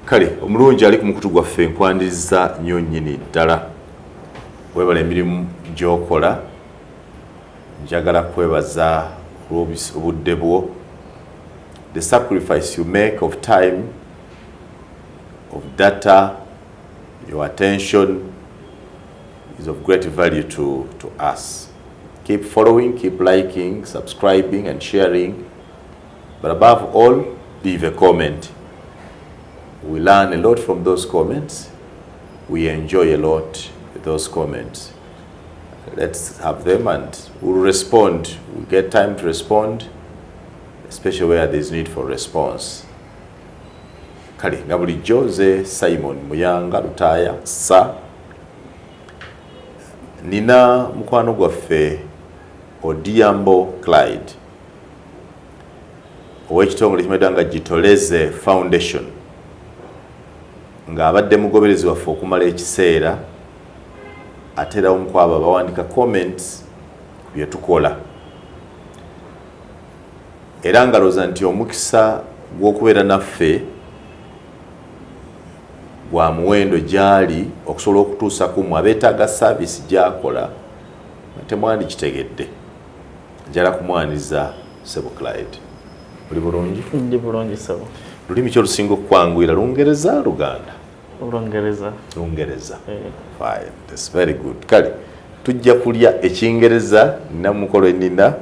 Kale omulungi ali ku mukutu gwaffe nkwaniriza nnyo nnyini ddala webala emirimu gy'okola njagala kwebaza obudde bwo, the sacrifice you make of time, of data, your attention is of great value to us. Keep following, keep liking, subscribing and sharing, but above all, leave a comment. We learn a lot from those comments. We enjoy a lot with those comments. Let's have them and we'll respond. We'll get time to respond, especially where there's need for response. Kale, nga bulijjo nze Simon Muyanga Lutaya sa nina mukwano gwaffe Odhiambo Clidhe ow'ekitongole kimeddwa nga Gitoleze Foundation ng'abadde mugoberezi waffe okumala ekiseera ate era omu ku abo abawandika comments ku bye tukola era ngalooza nti omukisa gw'okubeera naffe gwa muwendo gy'ali okusobola okutuusa ku mmwe abeetaaga saavisi gy'akola temwandikitegedde. Njala kumwaniriza Ssebo Clidhe. Oli bulungi? Ndi bulungi Ssebo. Lulimi ki olusinga okukwanguyira, Lungereza Luganda? Lungereza. Lungereza. Fine, that's very good. Kale tujja kulya Ekingereza nina mukolo ennina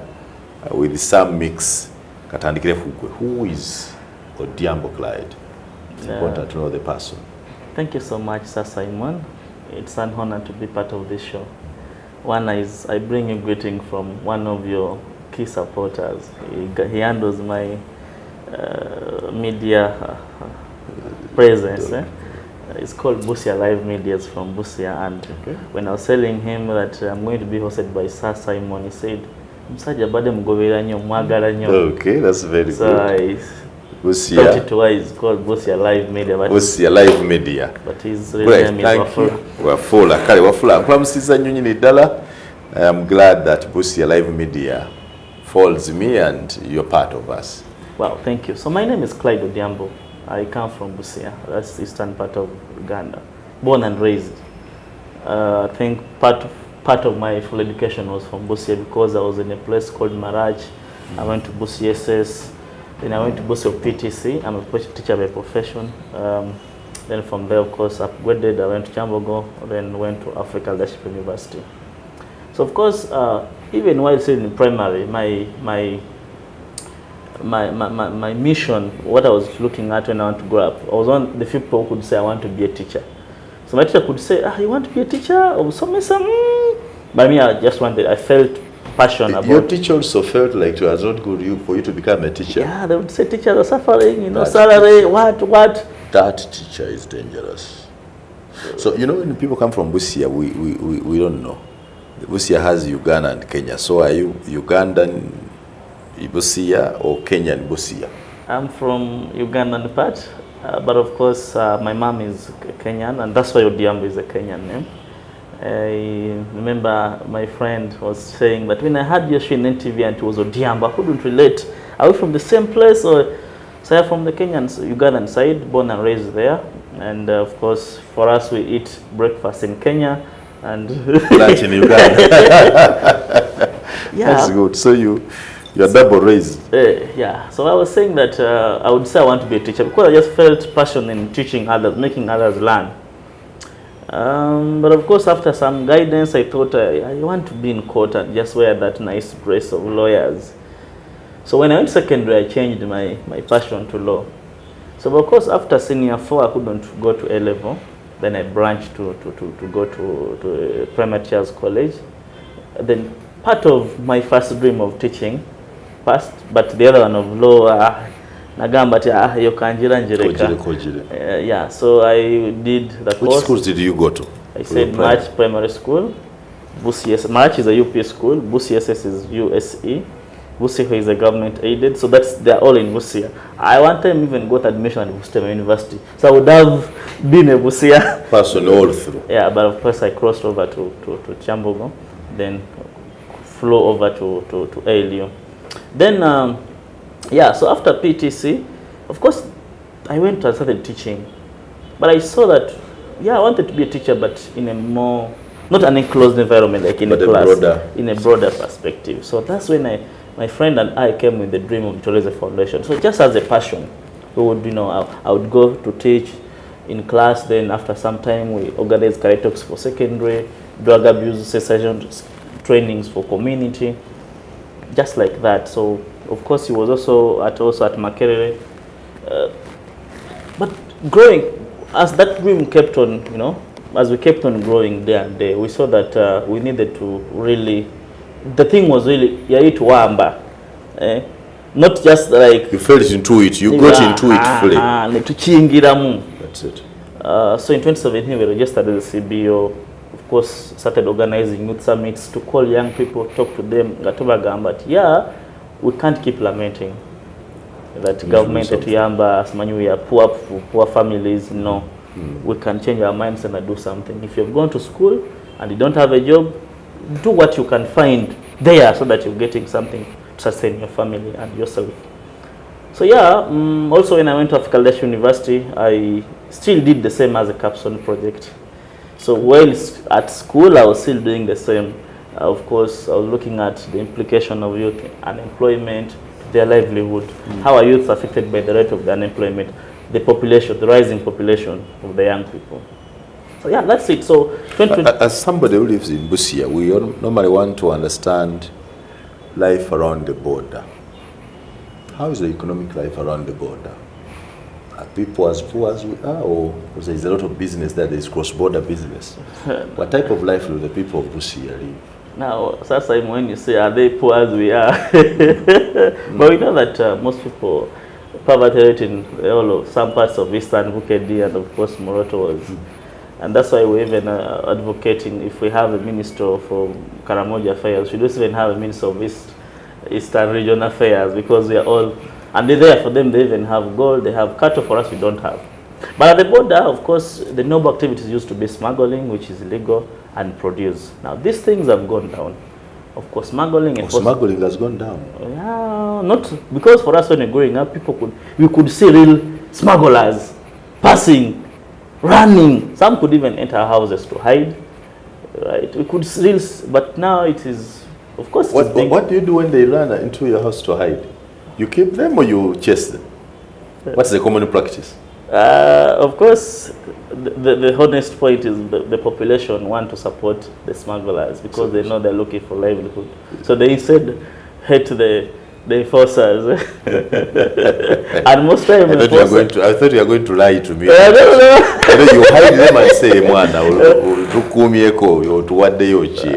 with some mix. Katandikire ku gwe. Who is Odhiambo Clidhe? It's important to know the person. Thank you so much, Sir Simon. It's an honor to be part of this show. One is I bring you greeting from one of your key supporters. He handles my media presence. It's called Busia Live Medias from Busia, and when I was telling him that I'm going to be hosted by Sir Simon, he said, "Msaja bade mugobera nnyo, mwagala nnyo." Okay, that's very so good. So I thought it was called Busia Live Media. But Busia Live Media. But his real name is Wafula. Wafula. Kale Wafula. Nkulamusiza nnyo nnyini ddala. I am glad that Busia Live Media folds me and you're part of us. Wow, thank you. So my name is Clidhe Odhiambo. I come from Busia. That's the eastern part of Uganda. Born and raised. I think part of my full education was from Busia because I was in a place called Maraj. I went to Busia SS. Then I went to Busia PTC. I'm a teacher by profession. Then from there, of course, upgraded. I went to Chambogo, then went to Africa Leadership University. So, of course, even while still in primary, my mission, what I was looking at when I want to grow up, I was one of the few people who could say I want to be a teacher. So my teacher could say, "You want to be a teacher?" Or something. But me, I felt passion about. Your teacher also felt like it was not good for you to become a teacher. Yeah, they would say teachers are suffering, salary, what. That teacher is dangerous. So when people come from Busia, we don't know. Busia has Uganda and Kenya. So are you Ugandan Busia or Kenyan Busia? I'm from Ugandan part, but of course my mom is Kenyan, and that's why Odhiambo is a Kenyan name. I remember my friend was saying that when I had your show in NTV and it was Odhiambo, I couldn't relate. Are we from the same place? Or so I'm from the Kenyan, Ugandan side, born and raised there. And of course, for us, we eat breakfast in Kenya and lunch in Uganda. Yeah. That's good. So you're double raised. Yeah. So I was saying that I would say I want to be a teacher because I just felt passion in teaching others, making others learn. But of course, after some guidance, I thought I want to be in court and just wear that nice dress of lawyers. So when I went secondary, I changed my passion to law. So of course, after senior 4, I couldn't go to A level. Then I branched to go to primary teachers college. Then part of my first dream of teaching passed, but the other one of law, nagamba ati yo kanjira njireka. Yeah, so I did the course. Which schools did you go to? I said March Primary School. Busia, March is a UP school. Busia SS is USE. Busia is a government aided, so they're all in Busia. I one time even got admission at Busia University, so I would have been a Busia person all through. Yeah, but of course I crossed over to Chambogo, then flew over to ALU. Then yeah, so after PTC, of course, I went and started teaching But I saw that, yeah, I wanted to be a teacher, but in a more, not an enclosed environment, like in But a class, broader. in a broader perspective. So that's when my friend and I came with the dream of Victoria's Foundation. So just as a passion, we would, I would go to teach in class. Then after some time, we organize career talks for secondary, drug abuse cessation trainings for community, just like that. So of course, he was also at Makerere. But growing, as that dream kept on, as we kept on growing day and day, we saw that we needed to really, the thing was really, wamba, not just like... You fell into it, you got into it fully. That's it. So in 2017, we registered as a CBO, of course, started organizing youth summits to call young people, talk to them, but yeah, we can't keep lamenting that government at Yamba, we are poor families, we can change our minds and do something. If you've gone to school and you don't have a job, do what you can find there so that you're getting something to sustain your family and yourself. So yeah, also when I went to Clidhe University, I still did the same as a capstone project. So while at school, I was still doing the same. Of course, I was looking at the implication of youth unemployment, their livelihood. How are youth affected by the rate of the unemployment, the population, the rising population of the young people? So yeah, that's it. So as somebody who lives in Busia, we normally want to understand life around the border. How is the economic life around the border? Are people as poor as we are, or because there is a lot of business there is cross-border business? What type of life do the people of Busia live? Now, sometimes when you say, are they poor as we are? But we know that most people, poverty rate in some parts of Eastern Bukedi and of course Moroto was. And that's why we're even advocating, if we have a minister for Karamoja Affairs, we don't even have a minister of Eastern Region Affairs, because we are all, and they're there for them. They even have gold, they have cattle. For us, we don't have. But at the border, of course, the noble activities used to be smuggling, which is illegal, and produce. Now, these things have gone down. Of course, smuggling has gone down. Yeah, not because for us when we were growing up, we could see real smugglers passing, running. Some could even enter our houses to hide. Right? We could see, but now it is, of course. What do you do when they run into your house to hide? You keep them or you chase them? What's the common practice? Of course, the honest point is the population want to support the smugglers because they know they're looking for livelihood. So they said, hate the enforcers. And most times I thought you were going to lie to me. No. You hide them and say,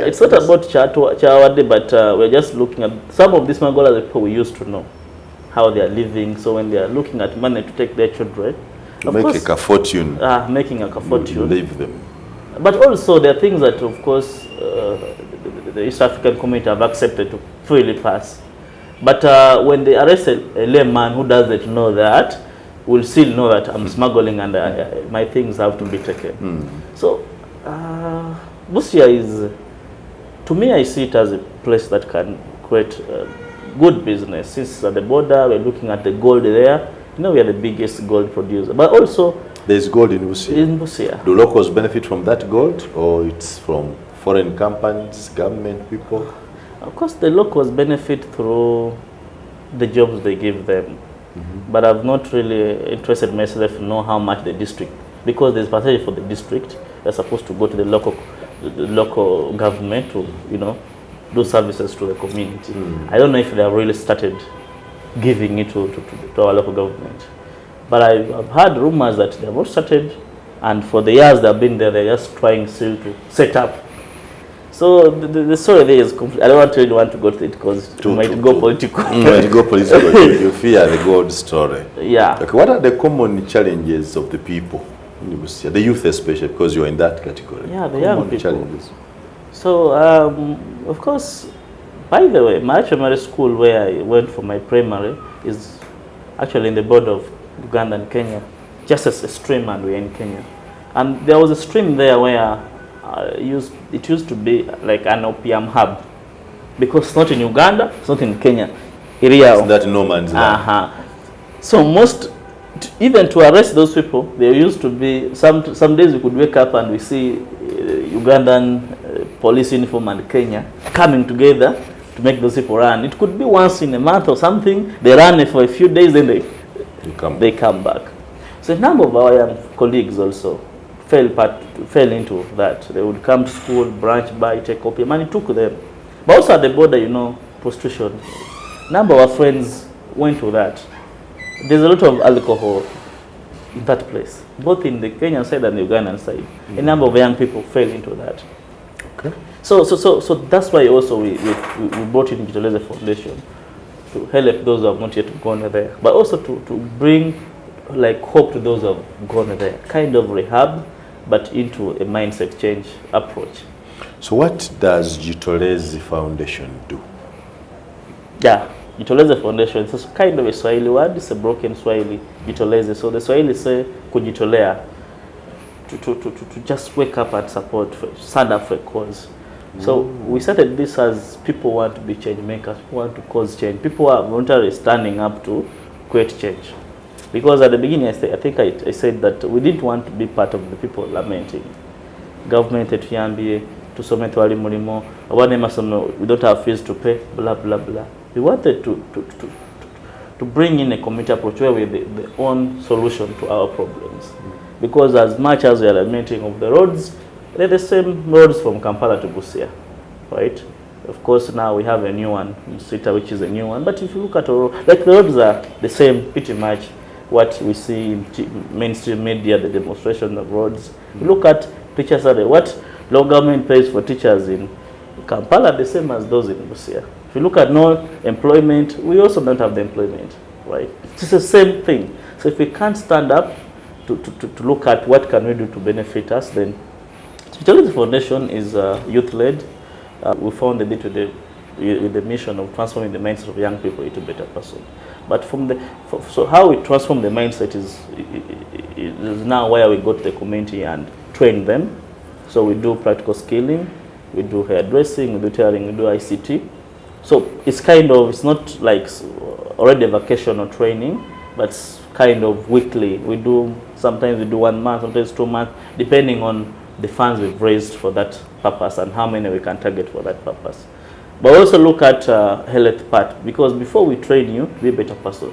It's not about chawade, but we're just looking at some of these smugglers people we used to know how they are living. So when they are looking at money to take their children, making a fortune. Making a fortune. Leave them. But also there are things that, of course, the East African community have accepted to freely pass. But when they arrest a layman who doesn't know that, will still know that I'm smuggling and my things have to be taken. So Busia is, to me, I see it as a place that can create good business. Since at the border, we're looking at the gold there. We are the biggest gold producer. But also, there's gold in Busia. In Busia. Do locals benefit from that gold, or it's from foreign companies, government people? Of course, the locals benefit through the jobs they give them. But I've not really interested myself to know how much the district, because there's percentage for the district. They're supposed to go to the local government to, do services to the community. I don't know if they have really started giving it to our local government. But I've heard rumors that they have not started, and for the years they've been there, they're just trying still to set up. So the story there is complete. I don't really want to go to it because it might go political. Might go political. You fear the gold story. Yeah. Okay, what are the common challenges of the people in Busia, the youth especially, because you're in that category? Yeah, the young people. Challenges. So, of course, by the way, my primary school where I went for my primary is actually in the border of Uganda and Kenya, just as a stream, and we're in Kenya. And there was a stream there where it used to be like an opium hub, because it's not in Uganda, it's not in Kenya. It's that no man's land. So most Even to arrest those people, there used to be some days we could wake up and we see Ugandan police uniform and Kenya coming together to make those people run. It could be once in a month or something. They run for a few days, then they come back. So a number of our young colleagues also fell into that. They would come to school, branch buy, take opium, and it took them. But also at the border, you know, prostitution. A number of our friends went to that. There's a lot of alcohol in that place, both in the Kenyan side and the Ugandan side. A number of young people fell into that. Okay. So that's why also we brought in Clidhe Foundation to help those who have not yet gone there, but also to bring like hope to those who have gone there, kind of rehab, but into a mindset change approach. So what does Clidhe Foundation do? Yeah, Clidhe Foundation, it's a kind of a Swahili word, it's a broken Swahili, Clidhe. So the Swahili say kujitolea, to just wake up and support, stand up for a cause. So we started this as people want to be change makers, want to cause change. People are voluntarily standing up to create change. Because at the beginning, I think I said that we didn't want to be part of the people lamenting. Government etuyambie, tusome twali mulimo, abana masomo, we don't have fees to pay, blah blah blah. We wanted to bring in a community approach where we the own solution to our problems. Because as much as we are lamenting of the roads, they're the same roads from Kampala to Busia, right? Of course, now we have a new one in Sita, which is a new one. But if you look at our, like the roads are the same, pretty much what we see in mainstream media, the demonstration of roads. You look at teachers, what local government pays for teachers in Kampala, the same as those in Busia. If you look at no employment, we also don't have the employment, right? It's the same thing. So if we can't stand up to look at what can we do to benefit us, then Clidhe Foundation is youth-led. We founded it with the mission of transforming the mindset of young people into a better person. But so how we transform the mindset is now where we go to the community and train them. So we do practical skilling, we do hairdressing, we do tailoring, we do ICT. So it's kind of, it's not like already a vacation or training, but it's kind of weekly. Sometimes we do 1 month, sometimes 2 months, depending on the funds we've raised for that purpose and how many we can target for that purpose. But also look at health part, because before we train you to be a better person,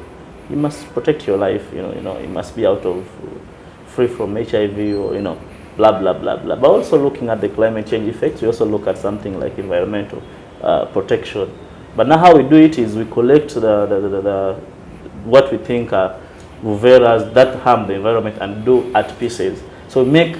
you must protect your life. You know, you must be out of free from HIV or blah blah blah blah. But also looking at the climate change effects, we also look at something like environmental protection. But now how we do it is we collect the what we think are uveras that harm the environment and do art pieces. So we make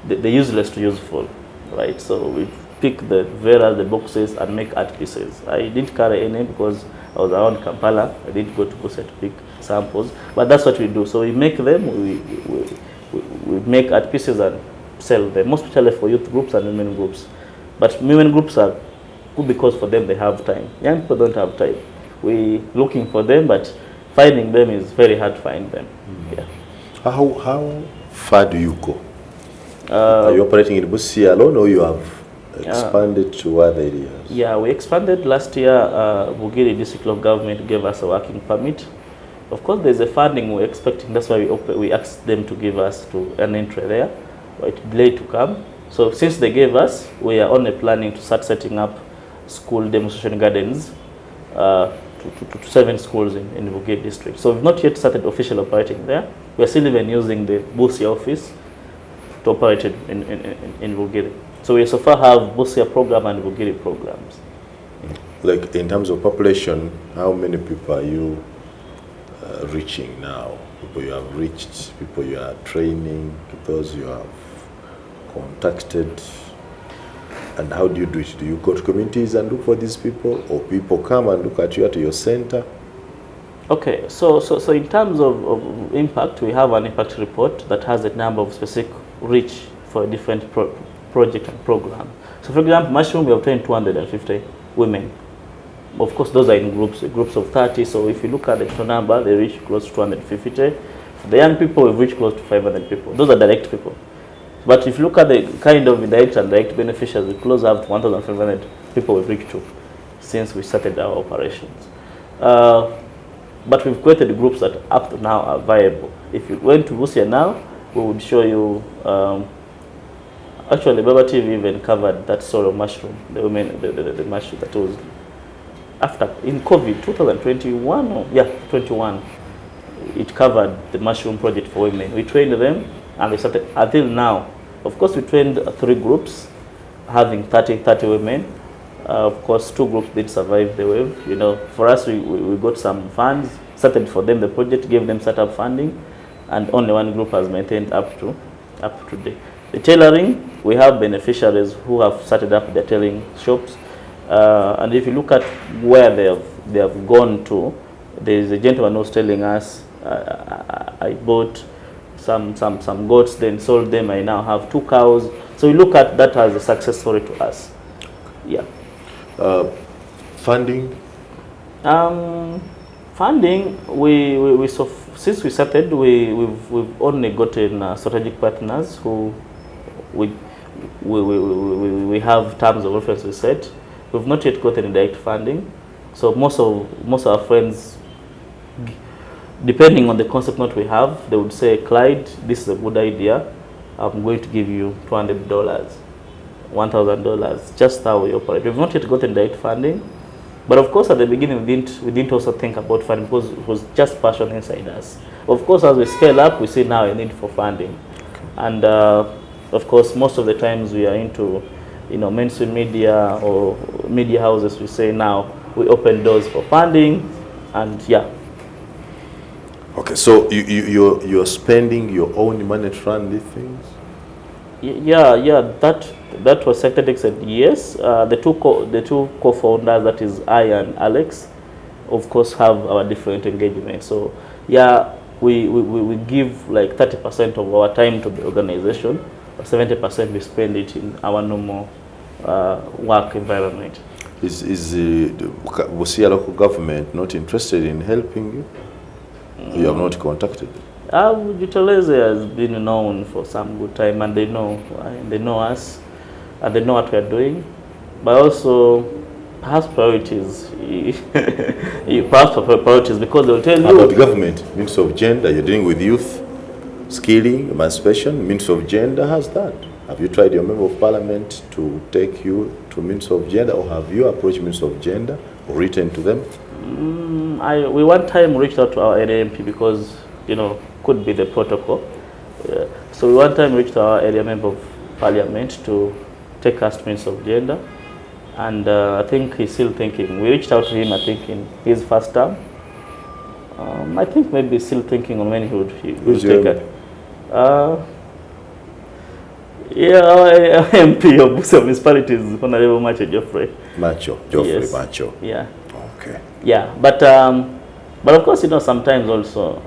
the useless to useful, right? So we pick the veras, the boxes, and make art pieces. I didn't carry any because I was around Kampala. I didn't go to Busia to pick samples, but that's what we do. So we make them, we make art pieces and sell them, most especially for youth groups and women groups. But women groups are good because for them they have time. Young people don't have time. We're looking for them, but finding them is very hard to find them. Yeah. How far do you go? Are you operating in Busia alone, or you have expanded to other areas? Yeah, we expanded last year. Bugiri District Local Government gave us a working permit. Of course, there's a funding we're expecting. That's why we asked them to give us an entry there. But it delayed to come. So since they gave us, we are only planning to start setting up school demonstration gardens to 7 schools in Bugiri District. So we've not yet started officially operating there. We're still even using the Busia office to operate in Bugiri. So we so far have Busia program and Bugiri programs. Like in terms of population, how many people are you reaching now? People you have reached, people you are training, those you have contacted, and how do you do it? Do you go to communities and look for these people, or people come and look at you at your center? Okay, so in terms of impact, we have an impact report that has a number of specific reach for a different project and program. So for example, Mushroom, we obtained 250 women. Of course, those are in groups of 30. So if you look at the total number, they reach close to 250. For the young people, we've reached close to 500 people. Those are direct people. But if you look at the kind of indirect and direct beneficiaries, we close up to 1,500 people we've reached to since we started our operations. but we've created groups that up to now are viable. If you went to Busia now, we would show you. Actually, Baba TV even covered that sort of mushroom, the women, the mushroom that was after in COVID 2021. Or, yeah, 21. It covered the mushroom project for women. We trained them, and they started until now. Of course, we trained 3 groups, having 30 women. Of course, 2 groups did survive the wave. You know, for us, we got some funds, started for them the project, gave them startup funding, and only 1 group has maintained up to today. The tailoring, we have beneficiaries who have started up their tailoring shops, and if you look at where they have gone to, there is a gentleman who was telling us, I bought some goats, then sold them. I now have 2 cows. So we look at that as a success story to us. Yeah. Funding. Funding. Since we started, we've only gotten strategic partners who we have terms of reference we set. We've not yet gotten direct funding. So most of our friends, depending on the concept note we have, they would say, Clidhe, this is a good idea. I'm going to give you $200, $1,000, just how we operate. We've not yet gotten direct funding. But of course, at the beginning, we didn't also think about funding because it was just passion inside us. Of course, as we scale up, we see now a need for funding. And of course, most of the times we are into, mainstream media or media houses. We say now we open doors for funding, and yeah. Okay, so you're spending your own money to run these things? Yeah. That was Secretary said yes. The two co-founders, that is I and Alex, of course have our different engagements. So yeah, we give like 30% of our time to the organization, 70% we spend it in our normal work environment. Is the Busia local government not interested in helping you? You have not contacted them? Clidhe has been known for some good time, and they know us, and they know what we are doing, but also perhaps priorities. Priorities, because they'll tell you about government, Ministry of Gender. You're dealing with youth, skilling, emancipation. Ministry of Gender has that. Have you tried your member of parliament to take you to Ministry of Gender, or have you approached Ministry of Gender or written to them? We one time reached out to our area MP because, could be the protocol. So we one time reached to our area member of parliament to take us to Ministry of Gender, and I think he's still thinking. We reached out to him, I think, in his first term. I think maybe he's still thinking on when he would take it. Yeah, our MP of Busia Municipality is Honorable Geoffrey. Yes. Macho. Yeah. Okay. Yeah, but of course, sometimes also,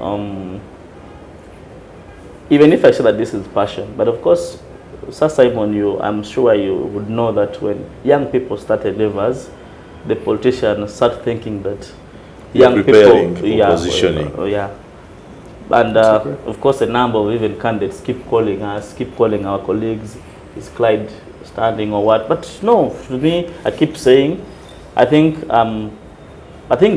even if I say that this is passion, but of course, Sir Simon, I'm sure you would know that when young people start endeavors, the politicians start thinking that young people, positioning. And of course, a number of even candidates keep calling us, keep calling our colleagues, is Clidhe standing or what? But no, to me, I keep saying, I think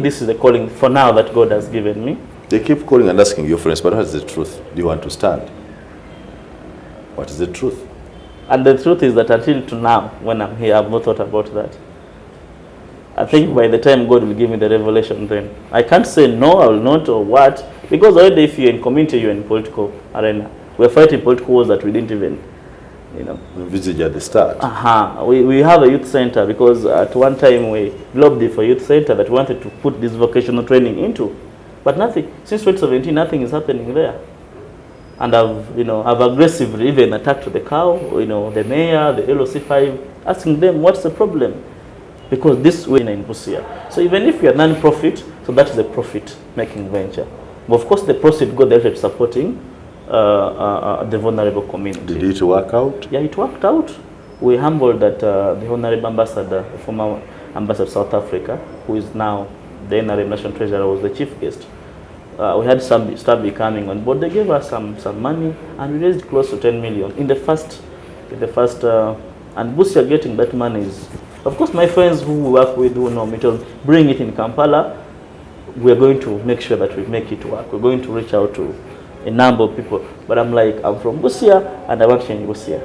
this is the calling for now that God has given me. They keep calling and asking your friends, but what is the truth? Do you want to stand? What is the truth? And the truth is that until to now, when I'm here, I've not thought about that. I think by the time God will give me the revelation, then I can't say no, I will not, or what, because already if you're in community, you're in political arena. We're fighting political wars that we didn't even, envisage at the start. We have a youth center because at one time we lobbied for youth center that we wanted to put this vocational training into, but nothing. Since 2017, nothing is happening there. And I've aggressively even attacked the cow, the mayor, the LOC5, asking them what's the problem. Because this way in Busia. So even if you're non-profit, so that is a profit-making venture. But of course, the proceeds go directly to supporting the vulnerable community. Did it work out? Yeah, it worked out. We humbled that the Honorable Ambassador, the former Ambassador of South Africa, who is now the NRM National Treasurer, was the chief guest. We had some staff coming on board. They gave us some money, and we raised close to 10 million in the first, and Busia getting that money is. Of course, my friends who we work with who know me, bring it in Kampala. we're going to make sure that we make it work. We're going to reach out to a number of people. But I'm like, I'm from Busia and I want to change Busia.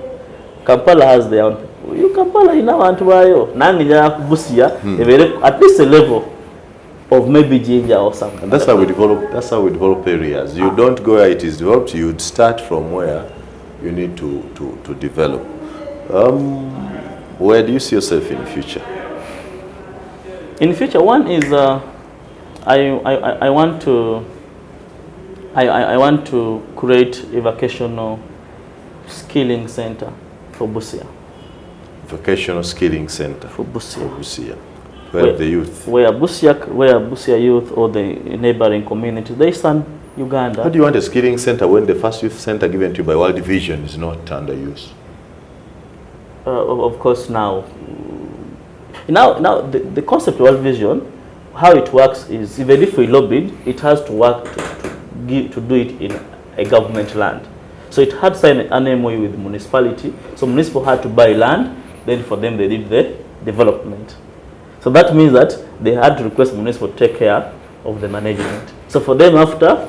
Kampala has their own people. You Kampala, you know, Antuayo, Nanya, Busia, at least a level of maybe ginger or something. And that's how we develop. That's how we develop areas. You don't go where it is developed. You'd start from where you need to develop. Where do you see yourself in the future? In the future, one is I want to create a vocational skilling center for Busia. Vocational skilling center for Busia. Where the youth. Where Busia youth or the neighboring community, they stand Uganda. How do you want a skilling center when the first youth center given to you by World Vision is not under use? Of course, now the concept of World Vision, how it works is, even if we lobbied, it has to work to do it in a government land. So it had signed an MOU with the municipality. So municipal had to buy land, then for them they did the development. So that means that they had to request municipal to take care of the management. So for them, after,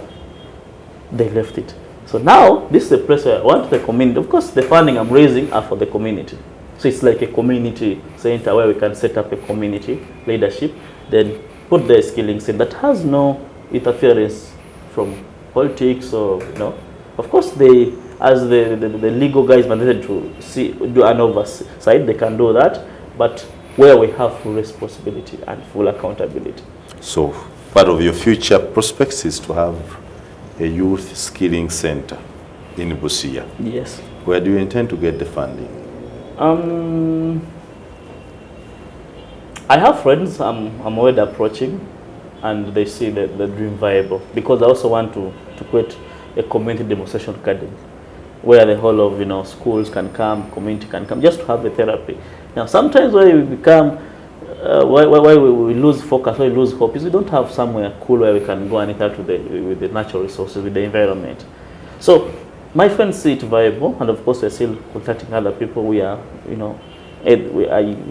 they left it. So now, this is a place where I want the community. Of course, the funding I'm raising are for the community. So it's like a community center where we can set up a community leadership, then put the skilling center that has no interference from politics or, you know. Of course, they, as the legal guys mandated to do an oversight, they can do that, but where we have full responsibility and full accountability. So part of your future prospects is to have a youth skilling center in Busia. Yes. Where do you intend to get the funding? I have friends I'm already approaching, and they see the dream viable, because I also want to create a community demonstration academy where the whole of, you know, schools can come, community can come, just to have a therapy. Now, sometimes why we become, why we lose focus, why we lose hope, is we don't have somewhere cool where we can go and interact with the natural resources, with the environment. So, my friends see it viable, and of course we're still contacting other people. We are, you know, we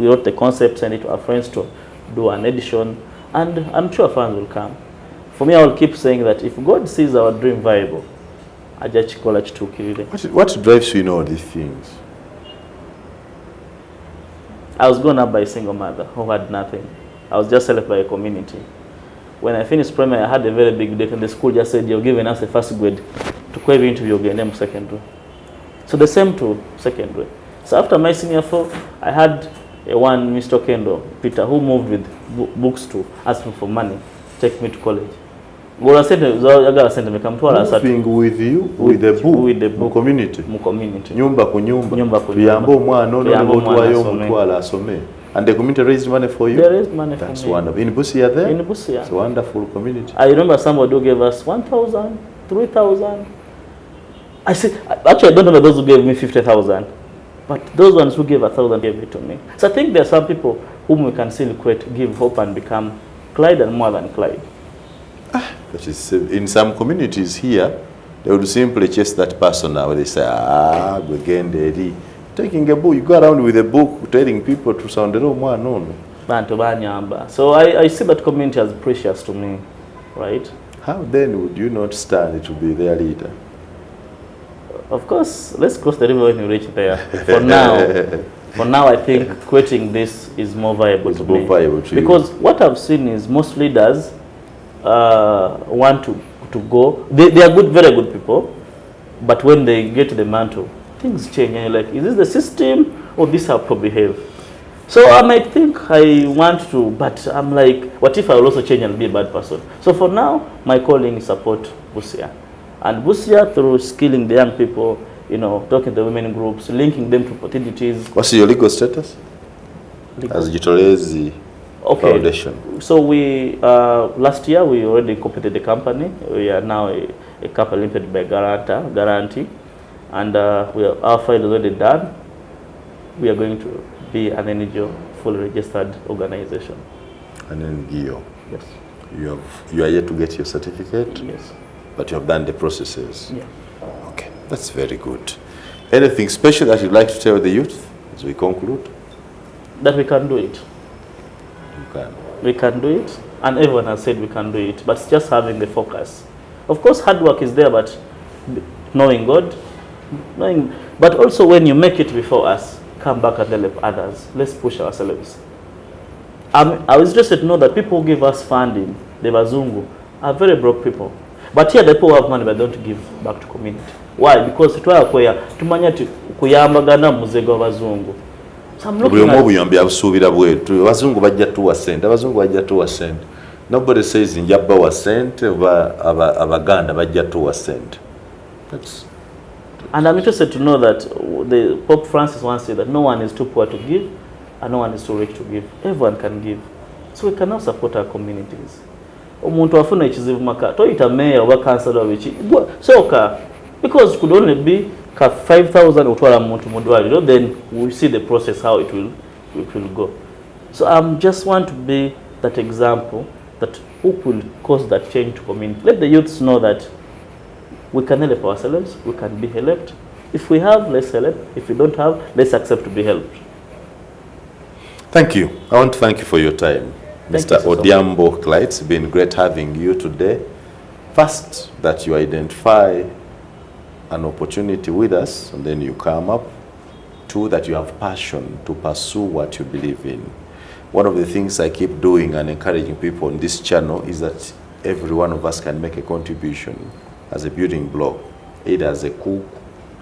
wrote the concept, send it to our friends to do an edition, and I'm sure fans will come. For me, I will keep saying that if God sees our dream viable, what drives you in all these things? I was grown up by a single mother who had nothing. I was just selected by a community. When I finished primary, I had a very big date, and the school just said, "You're giving us a first grade to go into your game secondary." So the same to secondary. So after my senior 4, I had one Mr. Kendo, Peter, who moved with books to ask me for money, take me to college. Moving with you with the book, with the book community. Nyumba ku nyumba. Tuyambo omwana ono n'otwayo omutwala asome. And the community raised money for you? They raised money for me. That's wonderful. In Busia there? In Busia. It's a wonderful community. I remember somebody who gave us 1,000, 3,000. I said, actually I don't know those who gave me 50,000. But those ones who gave 1,000 gave it to me. So I think there are some people whom we can still give hope and become Clidhe and more than Clidhe. That is, in some communities here, they would simply chase that person now. They say, again, they're taking a book. You go around with a book telling people to sound the room. So I see that community as precious to me, right? How then would you not stand to be their leader? Of course, let's cross the river when we reach there. For now, I think creating this is more viable to me. Because what I've seen is most leaders want to go. They are good, very good people, but when they get to the mantle, things change, and you're like, is this the system or this how to behave? So I might think I want to, but I'm like, what if I will also change and be a bad person? So for now, my calling is support Busia. And Busia, through skilling the young people, you know, talking to women groups, linking them to opportunities. What's your legal status? As Gitolezi Foundation. So we, last year, we already completed the company. We are now a company limited by guarantee. And our file is already done. We are going to be an NGO, fully registered organization. An NGO? Yes. You are yet to get your certificate? Yes. But you have done the processes? Yeah. Okay, that's very good. Anything special that you'd like to tell the youth as we conclude? That we can do it. You can. We can do it. and everyone has said we can do it, but it's just having the focus. Of course, hard work is there, but knowing God, but also when you make it before us, come back and help others. Let's push ourselves. I was interested to know that people who give us funding, the Bazungu, are very broke people. But here the people who have money but don't give back to community. Why? Because tumanya kuyambagana muzego abazungu. So I'm looking at buyambi abusubira bwetu. Abazungu bajja tuwa sente. Abazungu bajja tuwa sente. Nobody says njabba wa sente abaganda bajja tuwa sente. And I'm interested to know that the Pope Francis once said that no one is too poor to give and no one is too rich to give. Everyone can give. So we can now support our communities. Omuntu afuna ekizibu maka toyita mayor oba councillor wiki soka, because it could only be 5,000 utwala muntu mudwaliro, then we see the process how it will go. So just want to be that example that who will cause that change to community. Let the youths know that we can help ourselves, we can be helped. If we have, let's help. If we don't have, let's accept to be helped. Thank you. I want to thank you for your time. Mr. Odhiambo Clidhe, it's been great having you today. First, that you identify an opportunity with us and then you come up. Two, that you have passion to pursue what you believe in. One of the things I keep doing and encouraging people on this channel is that every one of us can make a contribution as a building block, either as a cook,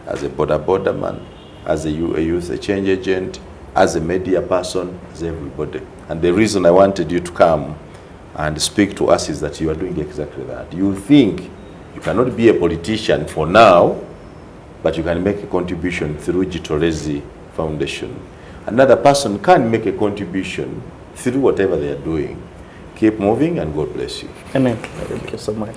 as a border man, as a youth, a change agent, as a media person, as everybody. And the reason I wanted you to come and speak to us is that you are doing exactly that. You think you cannot be a politician for now, but you can make a contribution through Gitorezi Foundation. Another person can make a contribution through whatever they are doing. Keep moving and God bless you. Amen. Thank you so much.